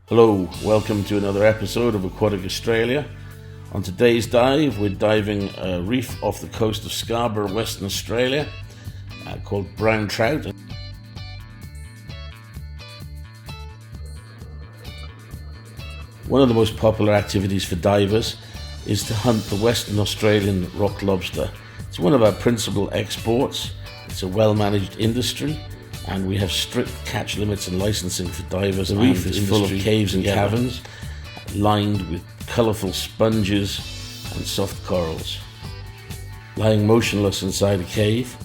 Hello, welcome to another episode of Aquatic Australia. On today's dive, we're diving a reef off the coast of Scarborough, Western Australia, called Brown Trout. One of the most popular activities for divers is to hunt the Western Australian rock lobster. It's one of our principal exports. It's a well-managed industry, and we have strict catch limits and licensing for divers. The reef is full of caves and caverns, lined with colourful sponges and soft corals. Lying motionless inside a cave,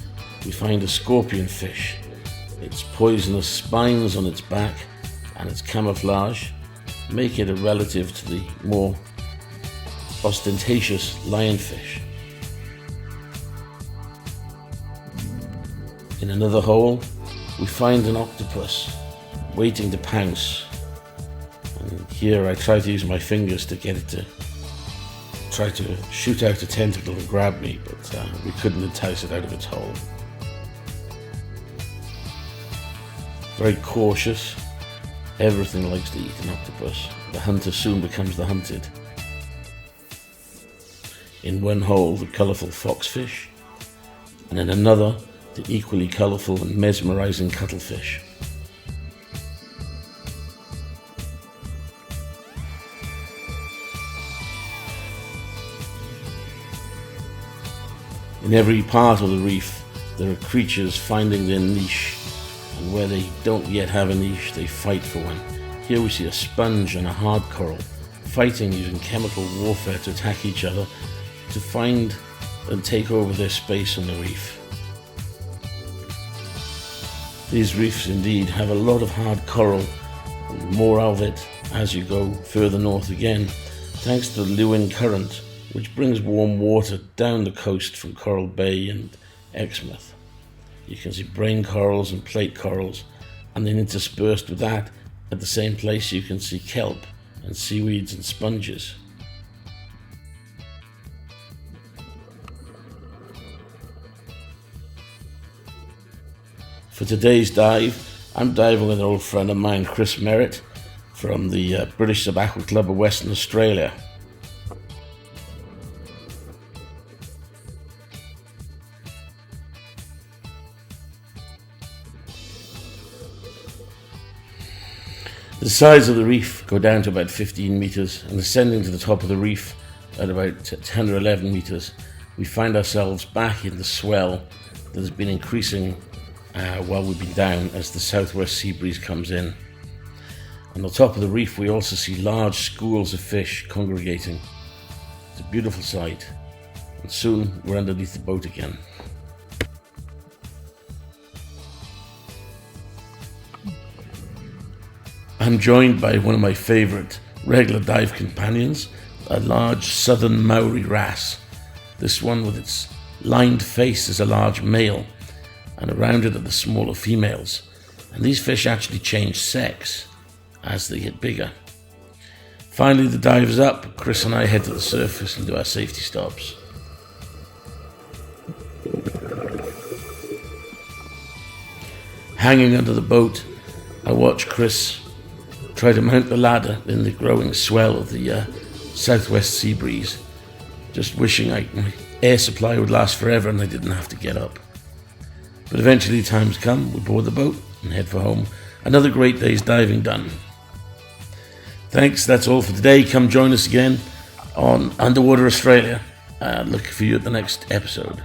we find a scorpion fish. Its poisonous spines on its back and its camouflage make it a relative to the more ostentatious lionfish. In another hole, we find an octopus waiting to pounce. And here I try to use my fingers to get it to try to shoot out a tentacle and grab me, but we couldn't entice it out of its hole. Very cautious. Everything likes to eat an octopus. The hunter soon becomes the hunted. In one hole, the colourful foxfish, and in another, the equally colourful and mesmerising cuttlefish. In every part of the reef, there are creatures finding their niche, and where they don't yet have a niche, they fight for one. Here we see a sponge and a hard coral fighting using chemical warfare to attack each other to find and take over their space on the reef. These reefs indeed have a lot of hard coral, and more of it as you go further north again, thanks to the Lewin Current, which brings warm water down the coast from Coral Bay and Exmouth. You can see brain corals and plate corals, and then interspersed with that, at the same place you can see kelp and seaweeds and sponges. For today's dive, I'm diving with an old friend of mine, Chris Merritt, from the British Aquatic Club of Western Australia. The sides of the reef go down to about 15 metres, and ascending to the top of the reef at about 10 or 11 metres, we find ourselves back in the swell that has been increasing while we've been down as the southwest sea breeze comes in. On the top of the reef we also see large schools of fish congregating. It's a beautiful sight, and soon we're underneath the boat again. I'm joined by one of my favourite regular dive companions, a large southern Maori wrasse. This one with its lined face is a large male, and around it are the smaller females. And these fish actually change sex as they get bigger. Finally, the dive is up. Chris and I head to the surface and do our safety stops. Hanging under the boat, I watch Chris try to mount the ladder in the growing swell of the southwest sea breeze, just wishing my air supply would last forever and I didn't have to get up. But eventually time's come, we board the boat and head for home. Another great day's diving done. Thanks, that's all for today. Come join us again on Underwater Australia. Look for you at the next episode.